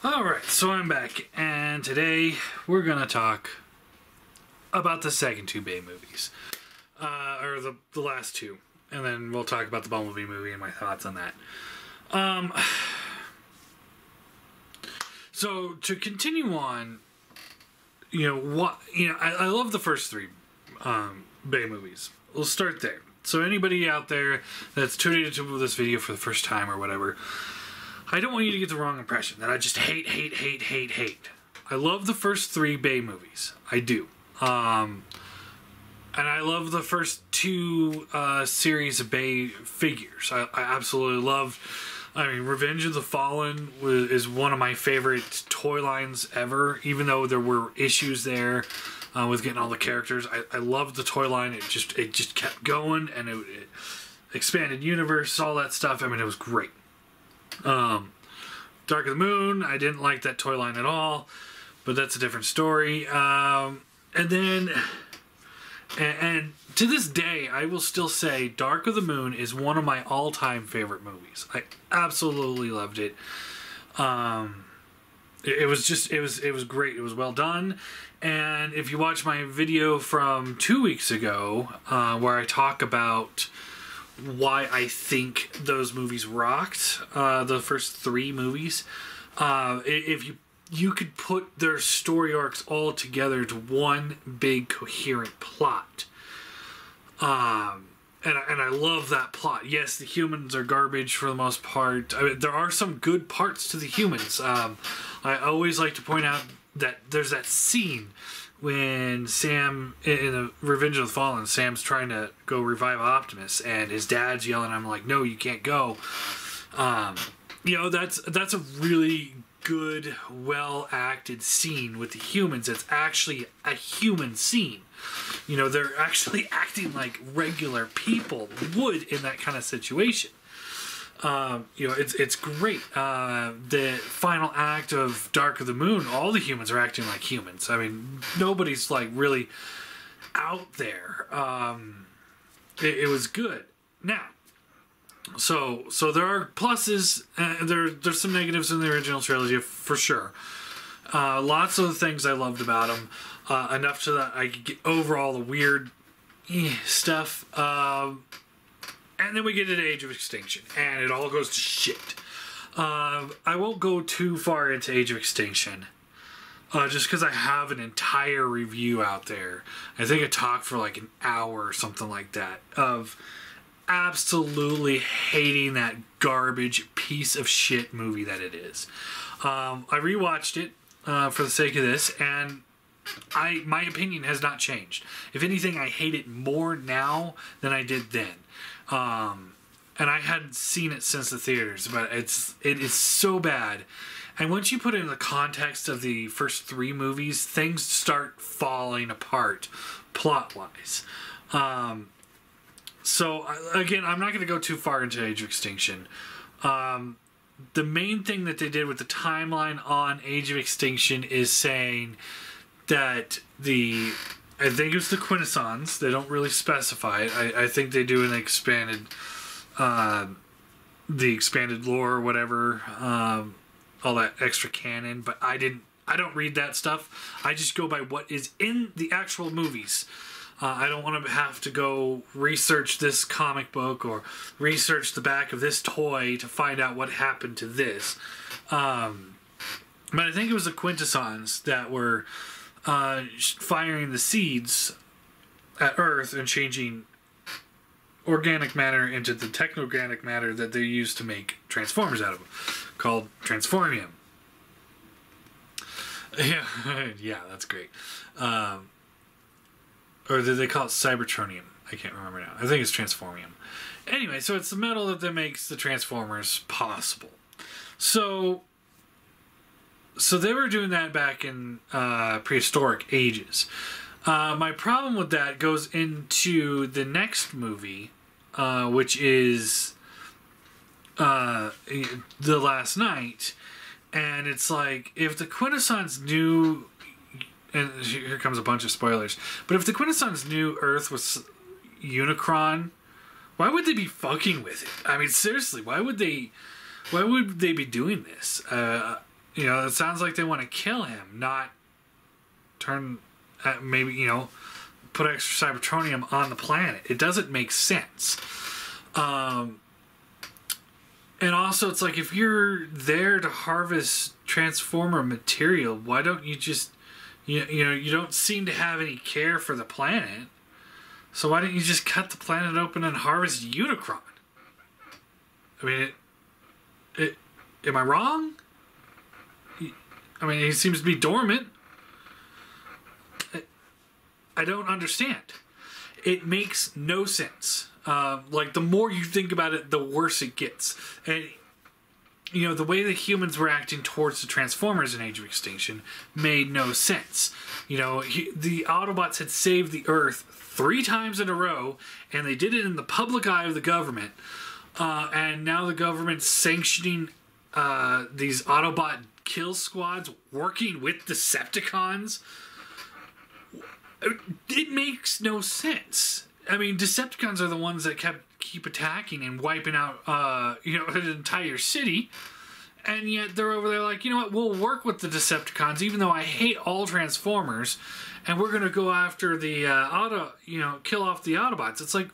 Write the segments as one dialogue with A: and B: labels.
A: Alright, so I'm back, and today we're gonna talk about the second two Bay movies. Or the last two. And then we'll talk about the Bumblebee movie and my thoughts on that. So to continue on, I love the first three Bay movies. We'll start there. So anybody out there that's tuning into this video for the first time or whatever, I don't want you to get the wrong impression that I just hate. I love the first three Bay movies. I do. And I love the first two series of Bay figures. I absolutely loved. Revenge of the Fallen is one of my favorite toy lines ever. Even though there were issues there with getting all the characters, I loved the toy line. It just kept going, and it expanded universe, all that stuff. It was great. Dark of the Moon, I didn't like that toy line at all, but that's a different story. And to this day, I will still say Dark of the Moon is one of my all-time favorite movies. I absolutely loved it. It was great. It was well done. And if you watch my video from 2 weeks ago, where I talk about why I think those movies rocked, the first three movies, if you could put their story arcs all together to one big coherent plot. And I love that plot. Yes, the humans are garbage for the most part. There are some good parts to the humans. I always like to point out that there's that scene when Sam, in the Revenge of the Fallen, Sam's trying to go revive Optimus, and his dad's yelling, I'm like, no, you can't go. That's a really good, well-acted scene with the humans. It's actually a human scene. They're actually acting like regular people would in that kind of situation. It's great. The final act of Dark of the Moon, all the humans are acting like humans. Nobody's like really out there. It was good. Now, so there are pluses. There's some negatives in the original trilogy for sure. Lots of things I loved about them. Enough so that I could get over all the weird stuff. And then we get to Age of Extinction, and it all goes to shit. I won't go too far into Age of Extinction, just because I have an entire review out there. I think I talked for like an hour or something like that, of absolutely hating that garbage piece of shit movie that it is. I rewatched it for the sake of this, and my opinion has not changed. If anything, I hate it more now than I did then. And I hadn't seen it since the theaters, but it is so bad. And once you put it in the context of the first three movies, things start falling apart plot-wise. So again, I'm not going to go too far into Age of Extinction. The main thing that they did with the timeline on Age of Extinction is saying that I think it's the Quintessons. They don't really specify it. I think they do an expanded, the expanded lore or whatever, all that extra canon. But I don't read that stuff. I just go by what is in the actual movies. I don't want to have to go research this comic book or research the back of this toy to find out what happened to this. But I think it was the Quintessons that were firing the seeds at Earth and changing organic matter into the technorganic matter that they used to make Transformers out of, called Transformium. Yeah, that's great. Or did they call it Cybertronium? I can't remember now. I think it's Transformium. Anyway, so it's the metal that makes the Transformers possible. So they were doing that back in prehistoric ages. My problem with that goes into the next movie, which is The Last Night. And it's like, if the Quintessons knew... And here comes a bunch of spoilers. But if the Quintessons knew Earth was Unicron, why would they be fucking with it? Seriously, why would they be doing this? You know, it sounds like they want to kill him, not turn, maybe, you know, put extra cybertronium on the planet. It doesn't make sense. And also, it's like, if you're there to harvest Transformer material, why don't you just, you know, you don't seem to have any care for the planet. So why don't you just cut the planet open and harvest Unicron? I mean, am I wrong? I mean, he seems to be dormant. I don't understand. It makes no sense. Like, the more you think about it, the worse it gets. And, you know, the way the humans were acting towards the Transformers in Age of Extinction made no sense. You know, the Autobots had saved the Earth 3 times in a row, and they did it in the public eye of the government. And now the government's sanctioning these Autobot kill squads working with Decepticons. It makes no sense. I mean, Decepticons are the ones that keep attacking and wiping out, you know, an entire city. And yet they're over there like, you know what, we'll work with the Decepticons, even though I hate all Transformers, and we're going to go after the kill off the Autobots. It's like,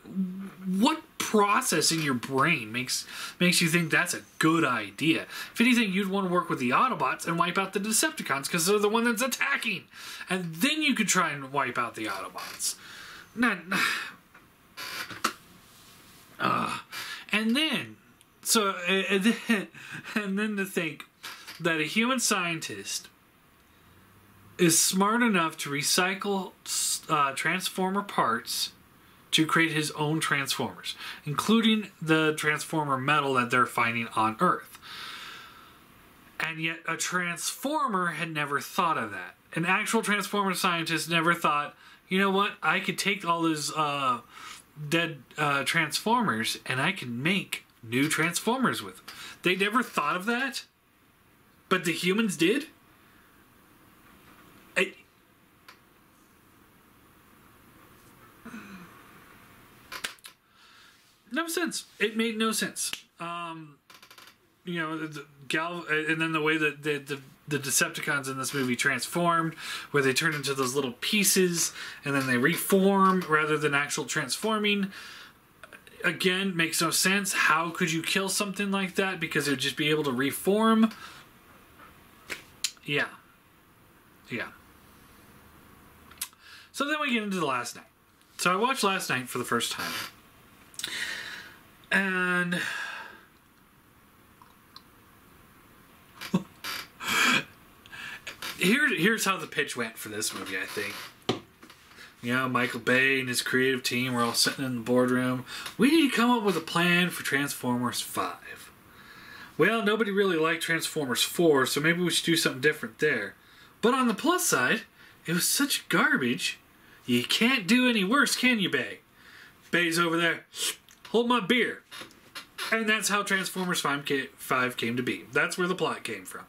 A: what process in your brain makes you think that's a good idea? If anything, you'd want to work with the Autobots and wipe out the Decepticons because they're the one that's attacking. And then you could try and wipe out the Autobots. And then to think that a human scientist is smart enough to recycle Transformer parts to create his own Transformers, including the Transformer metal that they're finding on Earth. And yet a Transformer had never thought of that. An actual Transformer scientist never thought, you know what, I could take all those dead Transformers and I can make new Transformers with them. They never thought of that, but the humans did. No sense. It made no sense. You know, and then the way that the Decepticons in this movie transformed, where they turn into those little pieces and then they reform rather than actual transforming, again, makes no sense. How could you kill something like that? Because it would just be able to reform. Yeah. So then we get into the last night. So I watched last night for the first time. And here's how the pitch went for this movie, I think. You know, Michael Bay and his creative team were all sitting in the boardroom. We need to come up with a plan for Transformers 5. Well, nobody really liked Transformers 4, so maybe we should do something different there. But on the plus side, it was such garbage, you can't do any worse, can you, Bay? Bay's over there. Hold my beer. And that's how Transformers 5 came to be. That's where the plot came from.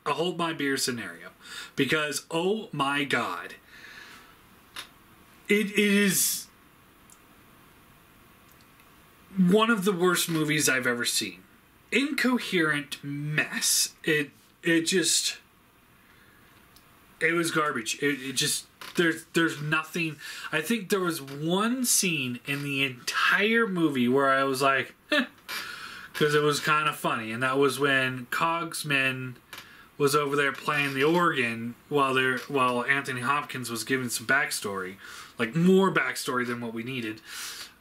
A: A hold my beer scenario. Because, oh my god, it is one of the worst movies I've ever seen. Incoherent mess. It was garbage. It just... There's nothing. I think there was one scene in the entire movie where I was like, because it was kind of funny, and that was when Cogsman was over there playing the organ while Anthony Hopkins was giving some backstory, like more backstory than what we needed,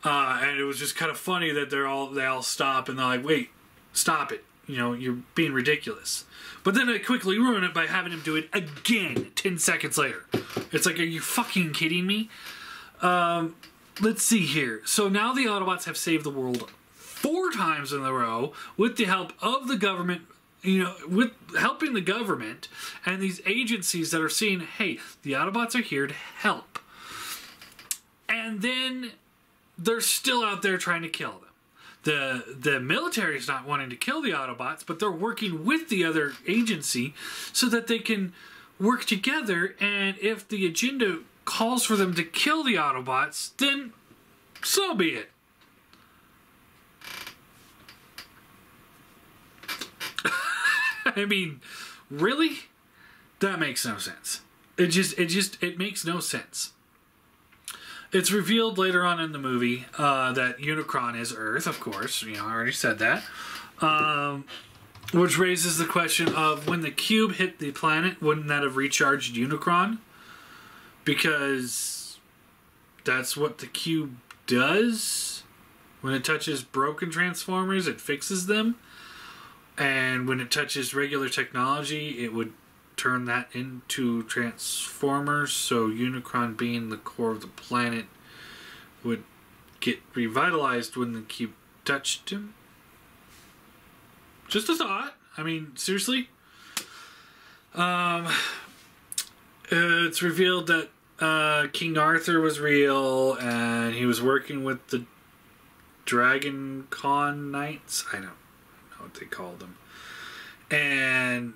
A: and it was just kind of funny that they all stop and they're like, wait, stop it, you know, you're being ridiculous. But then I quickly ruin it by having him do it again 10 seconds later. It's like, are you fucking kidding me? Let's see here. So now the Autobots have saved the world 4 times in a row with the help of the government, you know, with helping the government and these agencies that are seeing, hey, the Autobots are here to help. And then they're still out there trying to kill them. The military is not wanting to kill the Autobots, but they're working with the other agency so that they can work together, and if the agenda calls for them to kill the Autobots, then so be it. I mean, really? That makes no sense. It makes no sense. It's revealed later on in the movie that Unicron is Earth, of course. You know, I already said that. Which raises the question of when the cube hit the planet, wouldn't that have recharged Unicron? Because that's what the cube does. When it touches broken Transformers, it fixes them. And when it touches regular technology, it would turn that into Transformers. So Unicron, being the core of the planet, would get revitalized when the cube touched him. Just a thought. I mean, seriously. It's revealed that King Arthur was real, and he was working with the Dragon Con Knights. I don't know what they called them. And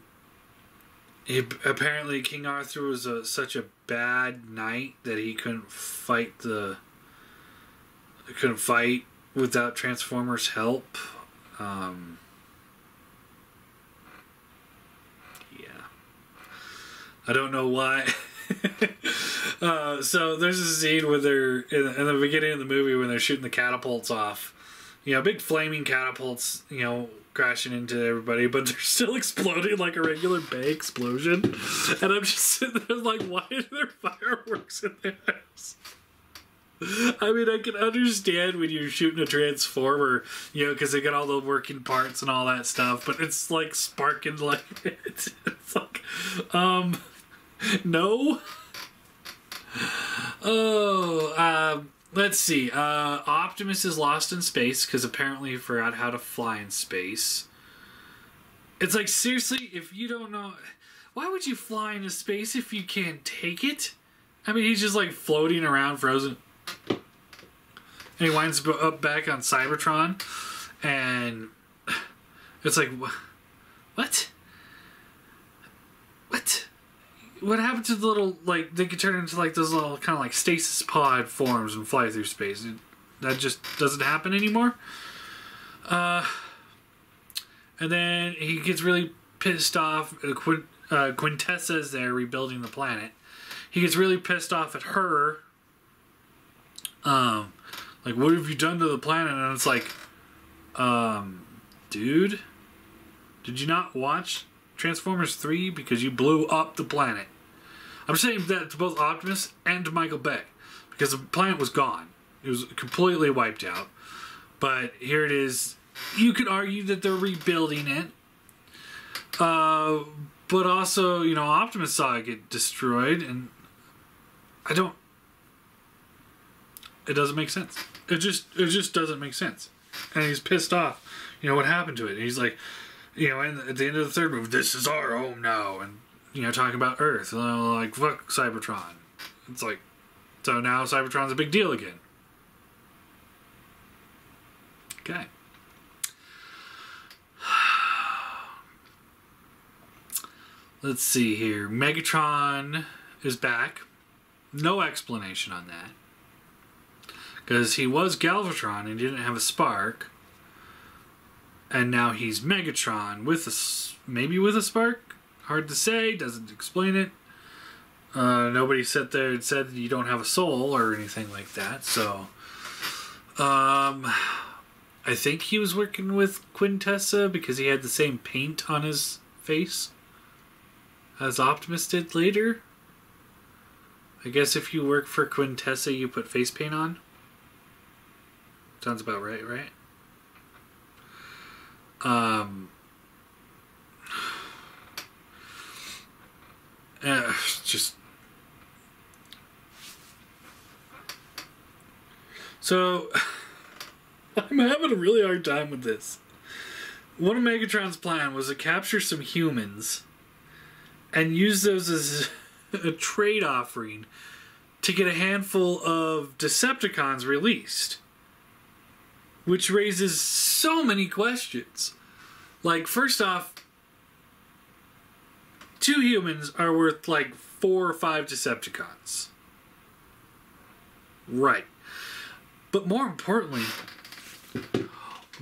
A: apparently King Arthur was such a bad knight that he couldn't fight without Transformers' help. I don't know why. So there's a scene where they're in the beginning of the movie when they're shooting the catapults off. You know, big flaming catapults, you know, crashing into everybody, but they're still exploding like a regular Bay explosion. And I'm just sitting there like, why are there fireworks in there? I mean, I can understand when you're shooting a Transformer, you know, because they got all the working parts and all that stuff, but it's like sparking like it. It's like, no. Let's see. Optimus is lost in space because apparently he forgot how to fly in space. It's like, seriously, if you don't know, why would you fly into space if you can't take it? I mean, he's just like floating around frozen. And he winds up back on Cybertron, and it's like, what? What happened to the little, like, they could turn into like those little kind of like stasis pod forms and fly through space? That just doesn't happen anymore. And then he gets really pissed off. Quintessa is there rebuilding the planet. He gets really pissed off at her. Like, what have you done to the planet? And it's like, dude, did you not watch Transformers 3? Because you blew up the planet. I'm saying that to both Optimus and to Michael Bay, because the planet was gone. It was completely wiped out. But here it is. You could argue that they're rebuilding it. But also, you know, Optimus saw it get destroyed, and it doesn't make sense. It just doesn't make sense. And he's pissed off. You know, what happened to it? And he's like, you know, and at the end of the third movie, this is our home now. And, you know, talking about Earth. And I'm like, fuck Cybertron. It's like, so now Cybertron's a big deal again. Okay. Let's see here. Megatron is back. No explanation on that. Because he was Galvatron and didn't have a spark. And now he's Megatron with maybe with a spark? Hard to say. Doesn't explain it. Nobody sat there and said you don't have a soul or anything like that. So, I think he was working with Quintessa because he had the same paint on his face as Optimus did later. I guess if you work for Quintessa, you put face paint on. Sounds about right, right? Just so I'm having a really hard time with this. One of Megatron's plan was to capture some humans and use those as a trade offering to get a handful of Decepticons released. Which raises so many questions. Like, first off, 2 humans are worth like 4 or 5 Decepticons. Right. But more importantly,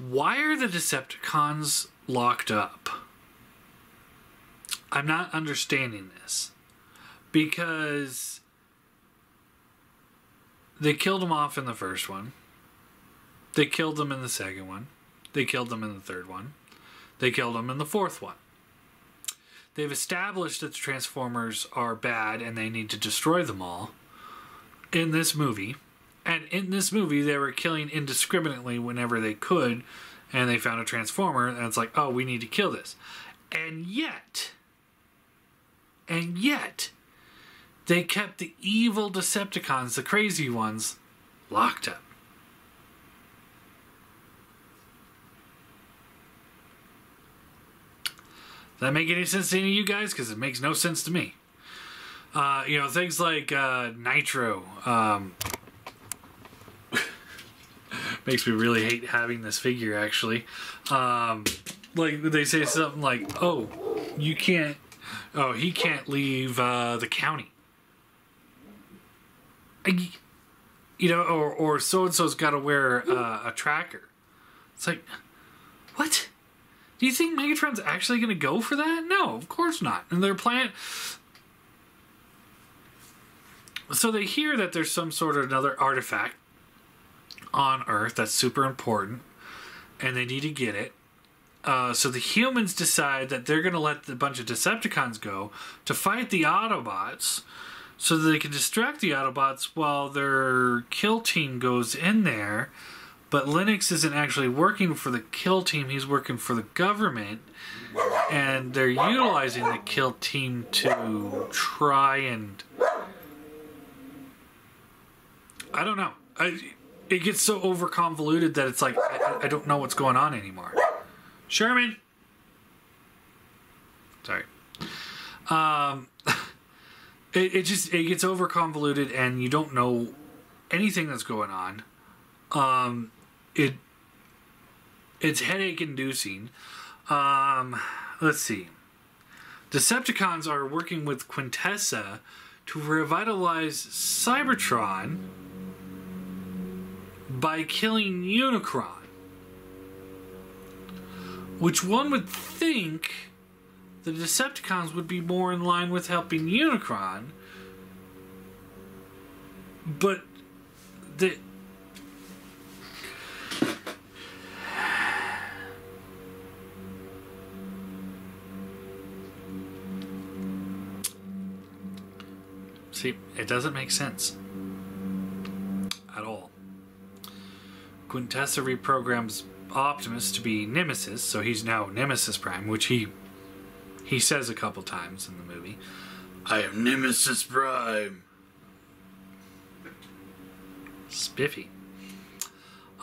A: why are the Decepticons locked up? I'm not understanding this. Because they killed him off in the first one. They killed him in the second one. They killed him in the third one. They killed him in the fourth one. They've established that the Transformers are bad and they need to destroy them all in this movie. And in this movie, they were killing indiscriminately whenever they could, and they found a Transformer, and it's like, oh, we need to kill this. And yet, they kept the evil Decepticons, the crazy ones, locked up. Does that make any sense to any of you guys? Because it makes no sense to me. You know, things like Nitro. Makes me really hate having this figure, actually. Like, they say something like, oh, he can't leave the county. You know, or so-and-so's got to wear a tracker. It's like, what? Do you think Megatron's actually going to go for that? No, of course not. And their plan... So they hear that there's some sort of another artifact on Earth that's super important, and they need to get it. So the humans decide that they're going to let a bunch of Decepticons go to fight the Autobots so that they can distract the Autobots while their kill team goes in there. But Linux isn't actually working for the kill team, he's working for the government, and they're utilizing the kill team to try and... I don't know. It gets so over convoluted that it's like I don't know what's going on anymore. Sherman, sorry. It gets over convoluted and you don't know anything that's going on. It's headache inducing. Let's see. Decepticons are working with Quintessa to revitalize Cybertron by killing Unicron. Which one would think the Decepticons would be more in line with helping Unicron. But the... See, it doesn't make sense. At all. Quintessa reprograms Optimus to be Nemesis, so he's now Nemesis Prime, which he says a couple times in the movie. I am Nemesis Prime. Spiffy.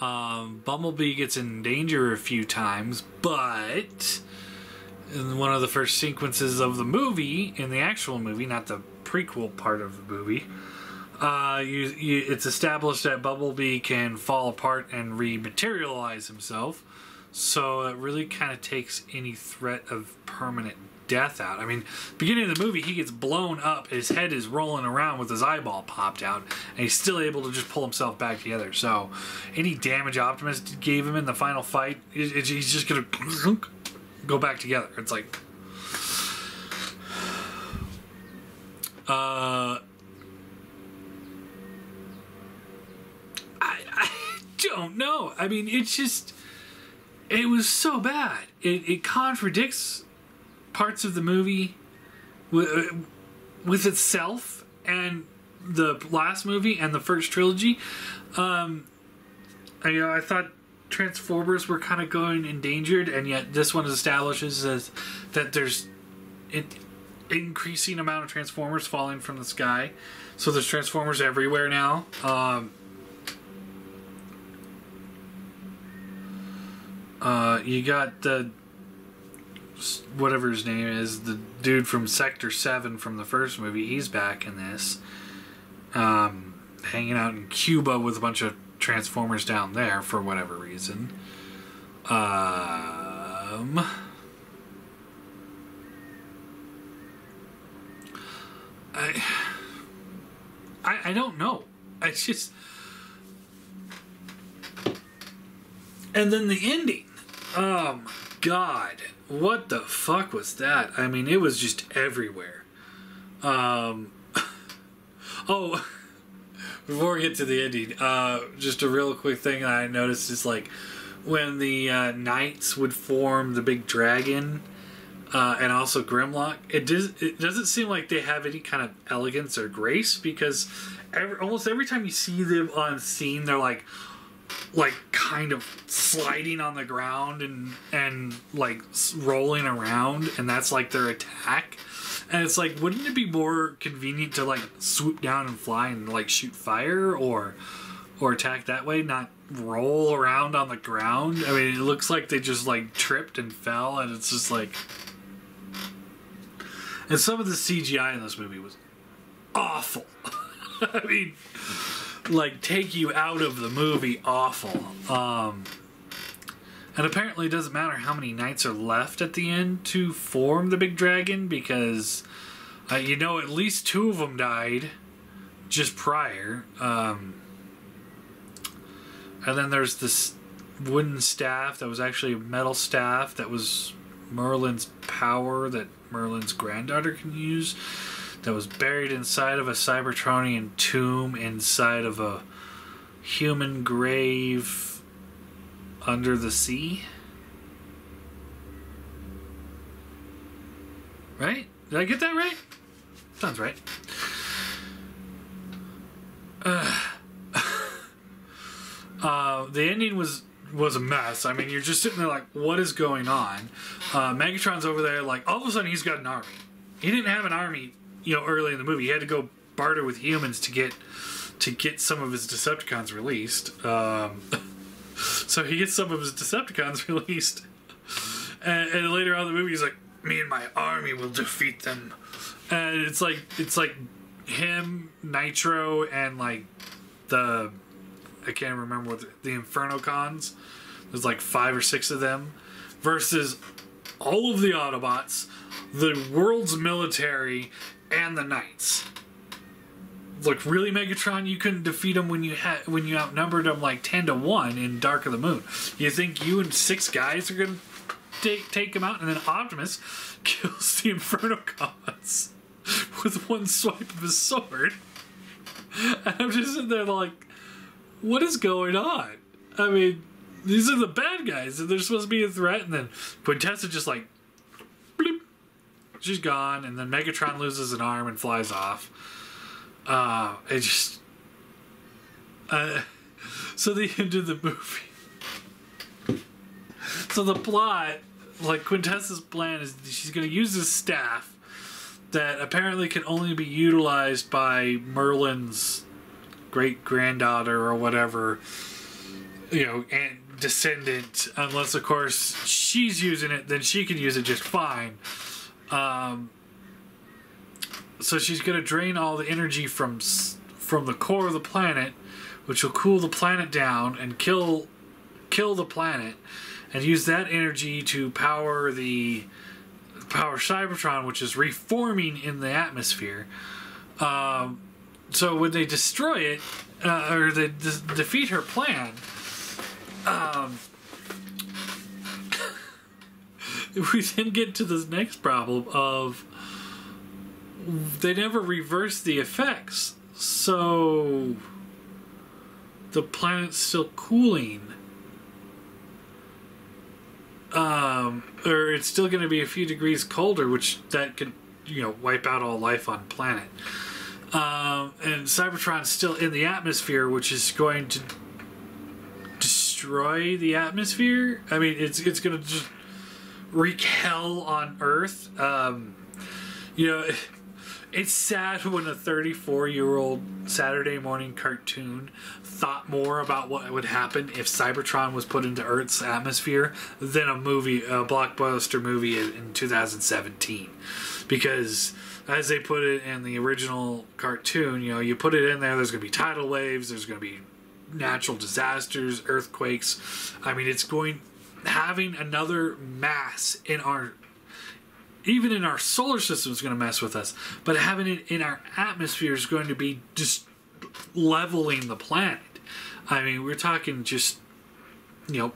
A: Bumblebee gets in danger a few times, but in one of the first sequences of the movie, in the actual movie, not the prequel part of the movie, it's established that Bumblebee can fall apart and rematerialize himself, so it really kind of takes any threat of permanent death out. I mean, beginning of the movie, he gets blown up, his head is rolling around with his eyeball popped out, and he's still able to just pull himself back together. So any damage Optimus gave him in the final fight, he's just gonna go back together. It's like... I don't know. I mean, it's just... It was so bad. It contradicts parts of the movie with itself and the last movie and the first trilogy. I thought Transformers were kind of going endangered, and yet this one establishes that there's an increasing amount of Transformers falling from the sky. So there's Transformers everywhere now. You got the... whatever his name is, the dude from Sector 7 from the first movie, he's back in this. Hanging out in Cuba with a bunch of Transformers down there for whatever reason. I don't know. It's just... And then the ending. God, what the fuck was that? I mean, it was just everywhere. Oh, before we get to the ending, just a real quick thing I noticed is like when the knights would form the big dragon, and also Grimlock, it doesn't seem like they have any kind of elegance or grace, because almost every time you see them on scene, they're like kind of sliding on the ground and like rolling around, and that's like their attack. And it's like, wouldn't it be more convenient to like swoop down and fly and like shoot fire or attack that way, not roll around on the ground? I mean, it looks like they just like tripped and fell, and it's just like. And some of the CGI in this movie was awful. I mean, like, take you out of the movie awful. And apparently it doesn't matter how many knights are left at the end to form the big dragon, because, at least 2 of them died just prior. And then there's this wooden staff that was actually a metal staff that was Merlin's power that Merlin's granddaughter can use, that was buried inside of a Cybertronian tomb inside of a human grave under the sea. Right? Did I get that right? Sounds right. The ending was a mess. I mean, you're just sitting there like, what is going on? Megatron's over there, like, all of a sudden he's got an army. He didn't have an army, early in the movie. He had to go barter with humans to get some of his Decepticons released. So he gets some of his Decepticons released, and later on in the movie he's like, me and my army will defeat them. And it's like him, Nitro, and like I can't remember what the Infernocons. There's like 5 or 6 of them versus all of the Autobots, the world's military, and the Knights. Look, really, Megatron, you couldn't defeat them when you outnumbered them like 10-1 in Dark of the Moon. You think you and 6 guys are gonna take him out, and then Optimus kills the Infernocons with one swipe of his sword. And I'm just sitting there like, what is going on? I mean, these are the bad guys, and they're supposed to be a threat, and then Quintessa just like, bloop, she's gone, and then Megatron loses an arm and flies off. So the end of the movie. So the plot, like Quintessa's plan is she's going to use this staff that apparently can only be utilized by Merlin's great-granddaughter or whatever, and descendant, unless of course she's using it, then she can use it just fine. So she's going to drain all the energy from the core of the planet, which will cool the planet down and kill the planet, and use that energy to power Cybertron, which is reforming in the atmosphere. So when they destroy it, or they defeat her plan, we then get to this next problem of they never reverse the effects, so the planet's still cooling. Or it's still going to be a few degrees colder, which that could, wipe out all life on planet. And Cybertron's still in the atmosphere, which is going to destroy the atmosphere. I mean, it's going to just wreak hell on Earth. It's sad when a 34-year-old Saturday morning cartoon thought more about what would happen if Cybertron was put into Earth's atmosphere than a blockbuster movie in 2017. Because, as they put it in the original cartoon, you put it in there's going to be tidal waves, there's going to be natural disasters, earthquakes. I mean, having another mass even in our solar system is going to mess with us, but having it in our atmosphere is going to be just leveling the planet. I mean, we're talking just,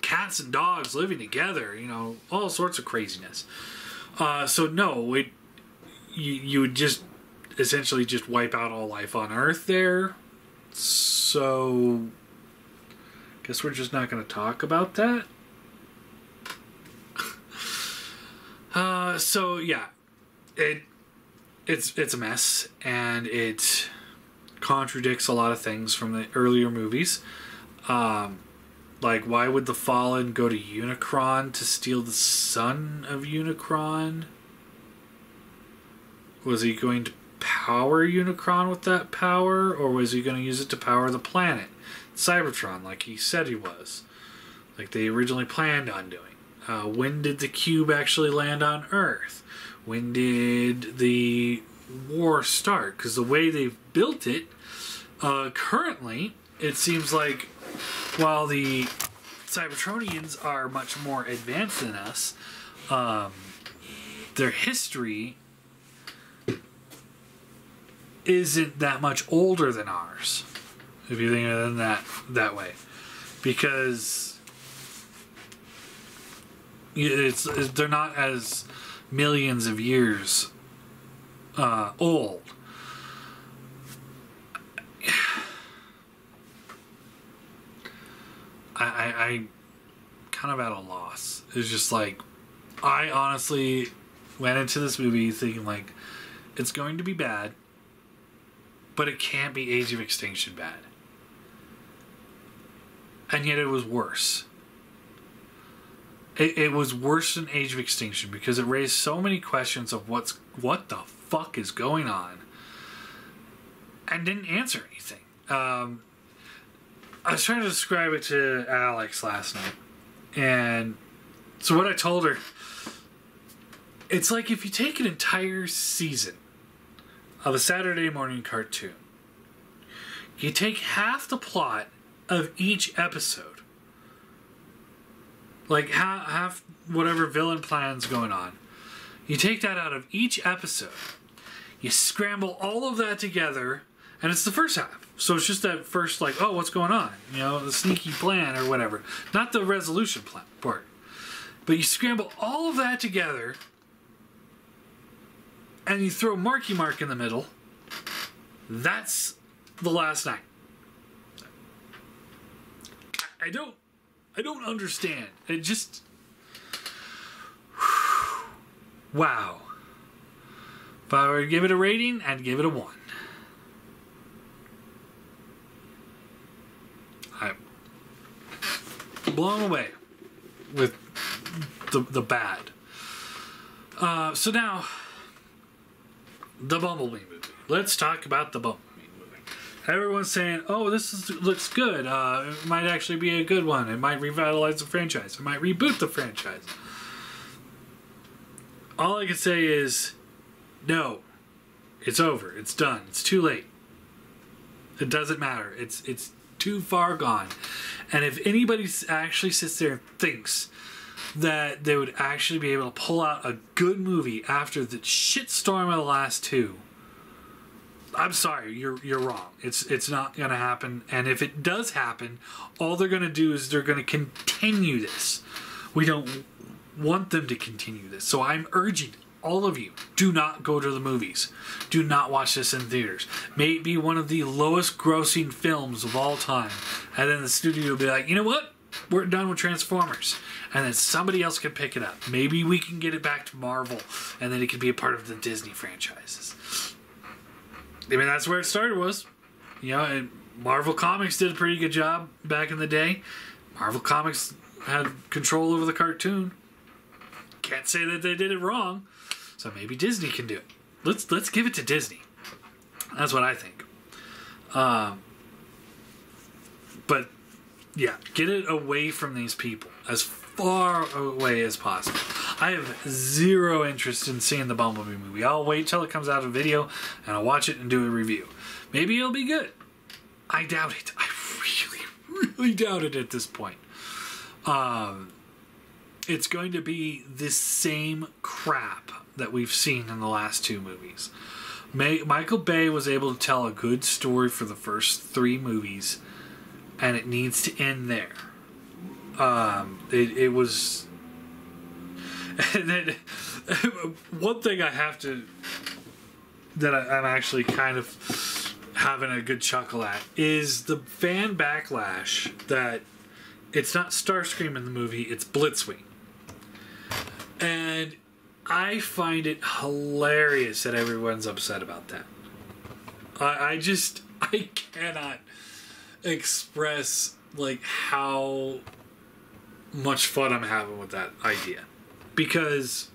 A: cats and dogs living together, all sorts of craziness. So no, you would just essentially just wipe out all life on Earth there. So guess we're just not going to talk about that. So yeah, it's a mess, and it contradicts a lot of things from the earlier movies. Like, why would the Fallen go to Unicron to steal the son of Unicron? Was he going to power Unicron with that power, or was he going to use it to power the planet, Cybertron, like he said he was, like they originally planned on doing? When did the cube actually land on Earth? When did the war start? Because the way they've built it, currently, it seems like while the Cybertronians are much more advanced than us, their history isn't that much older than ours, if you think of it that way. Because they're not as millions of years old. I kind of at a loss. It's just like, I honestly went into this movie thinking like, it's going to be bad, but it can't be Age of Extinction bad. And yet it was worse. It was worse than Age of Extinction because it raised so many questions of what the fuck is going on, and didn't answer anything. I was trying to describe it to Alex last night, and so what I told her, it's like if you take an entire season of a Saturday morning cartoon, you take half the plot of each episode, like half whatever villain plan's going on, you take that out of each episode, you scramble all of that together, and it's the first half. So it's just that first, like, oh, what's going on? The sneaky plan or whatever. Not the resolution plan part. But you scramble all of that together, and you throw Marky Mark in the middle. That's the last night. I don't understand. It just... Wow. If I were to give it a rating, I'd give it a 1. I'm blown away with the bad. So now, the Bumblebee movie. Let's talk about the Bumblebee movie. Everyone's saying, oh, looks good. It might actually be a good one. It might revitalize the franchise. It might reboot the franchise. All I can say is, no. It's over. It's done. It's too late. It doesn't matter. It's too far gone. And if anybody actually sits there and thinks that they would actually be able to pull out a good movie after the shitstorm of the last two, I'm sorry, you're wrong. It's not going to happen. And if it does happen, all they're going to do is they're going to continue this. We don't want them to continue this. So I'm urging all of you, do not go to the movies. Do not watch this in theaters. May it be one of the lowest grossing films of all time. And then the studio will be like, you know what? We're done with Transformers. And then somebody else can pick it up. Maybe we can get it back to Marvel. And then it can be a part of the Disney franchises. I mean, that's where it started was. And Marvel Comics did a pretty good job back in the day. Marvel Comics had control over the cartoon. Can't say that they did it wrong. So maybe Disney can do it. Let's give it to Disney. That's what I think. But yeah, get it away from these people as far away as possible. I have zero interest in seeing the Bumblebee movie. I'll wait till it comes out of video and I'll watch it and do a review. Maybe it'll be good. I doubt it. I really, really doubt it at this point. It's going to be this same crap that we've seen in the last two movies. Michael Bay was able to tell a good story for the first 3 movies, and it needs to end there. It was, and then one thing I have to that I'm actually kind of having a good chuckle at is the fan backlash that it's not Starscream in the movie, it's Blitzwing. And I find it hilarious that everyone's upset about that. I cannot express like how much fun I'm having with that idea, because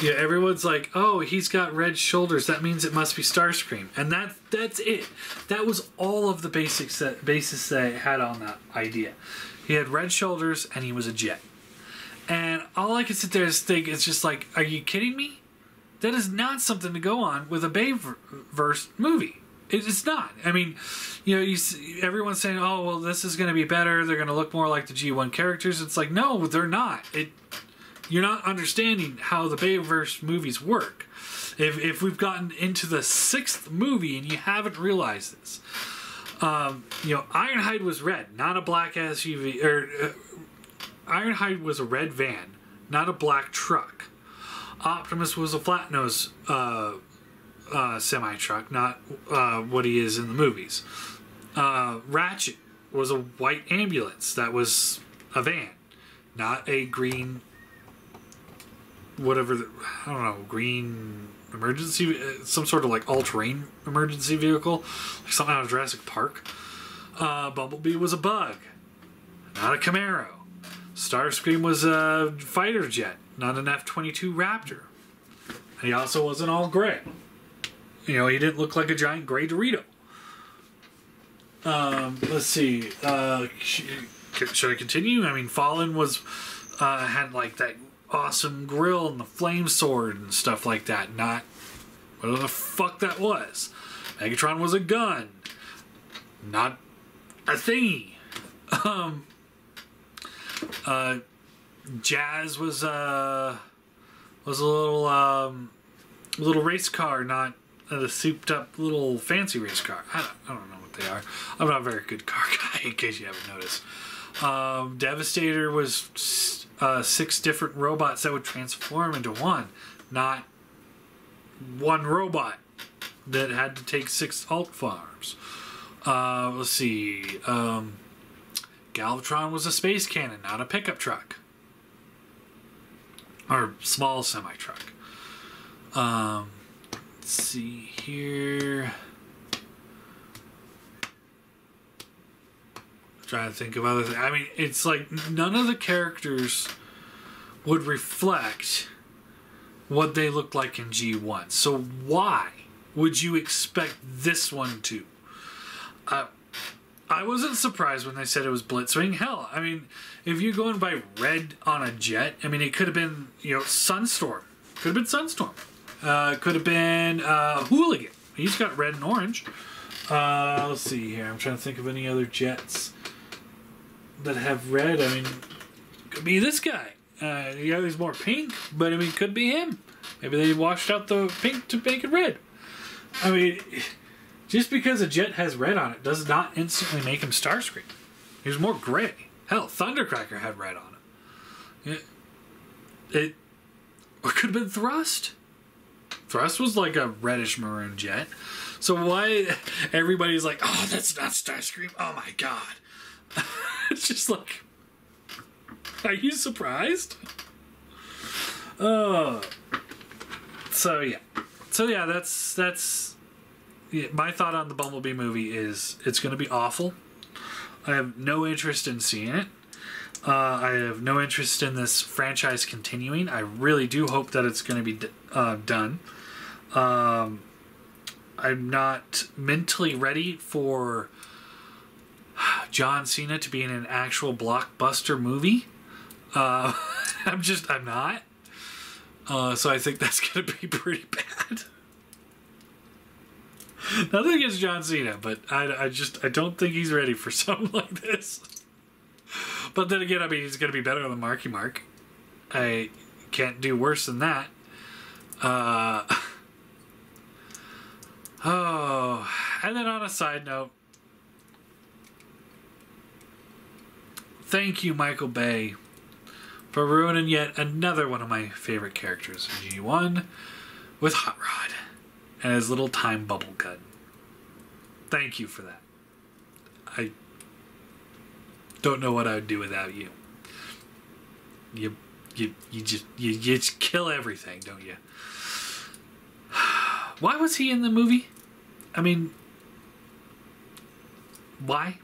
A: yeah, everyone's like, oh, he's got red shoulders, that means it must be Starscream, and that's it. That was all of the basis that I had on that idea. He had red shoulders and he was a jet, and all I can sit there is think, it's just like, are you kidding me? That is not something to go on with a Bayverse movie. It's not. I mean, you know, everyone's saying, oh, well, this is going to be better. They're going to look more like the G1 characters. It's like, no, they're not. You're not understanding how the Bayverse movies work. If we've gotten into the 6th movie and you haven't realized this, you know, Ironhide was red, not a black SUV. Ironhide was a red van, not a black truck. Optimus was a flat nose semi-truck, not what he is in the movies. Ratchet was a white ambulance that was a van, not a green, whatever, I don't know, green emergency, some sort of like all-terrain emergency vehicle, like something out of Jurassic Park. Bumblebee was a bug, not a Camaro. Starscream was a fighter jet, not an F-22 Raptor. He also wasn't all gray. You know, he didn't look like a giant gray Dorito. Let's see. Should I continue? I mean, Fallen was had like that awesome grill and the flame sword and stuff like that. Not whatever the fuck that was. Megatron was a gun, not a thingy. Jazz was a little race car, not a souped up little fancy race car. I don't know what they are. I'm not a very good car guy, in case you haven't noticed. Devastator was 6 different robots that would transform into one, not one robot that had to take 6 alt forms. Let's see. Galvatron was a space cannon, not a pickup truck. Or small semi-truck. Let's see here. I'm trying to think of other things. I mean, it's like none of the characters would reflect what they looked like in G1. So why would you expect this one to? I wasn't surprised when they said it was Blitzwing. Hell, I mean, if you're going by red on a jet, I mean, it could have been, you know, Sunstorm. Could have been Sunstorm. Could have been Hooligan. He's got red and orange. Let's see here. I'm trying to think of any other jets that have red. I mean, could be this guy. Yeah, he's more pink, but I mean, could be him. Maybe they washed out the pink to make it red. I mean, just because a jet has red on it does not instantly make him Starscream. He was more gray. Hell, Thundercracker had red on it. Or could have been Thrust. Thrust was like a reddish maroon jet. So why everybody's like, oh, that's not Starscream? Oh my god. It's just like, are you surprised? So yeah, that's yeah, my thought on the Bumblebee movie is it's going to be awful. I have no interest in seeing it. I have no interest in this franchise continuing. I really do hope that it's going to be done. I'm not mentally ready for John Cena to be in an actual blockbuster movie. I'm not. So I think that's going to be pretty bad. Nothing against John Cena, but I don't think he's ready for something like this. But then again, I mean, he's going to be better than Marky Mark. I can't do worse than that. And then on a side note, Thank you, Michael Bay, for ruining yet another one of my favorite characters, G1, with Hot Rod and his little time bubble gun. Thank you for that. I don't know what I would do without you. You just kill everything, don't you? Why was he in the movie? I mean, why?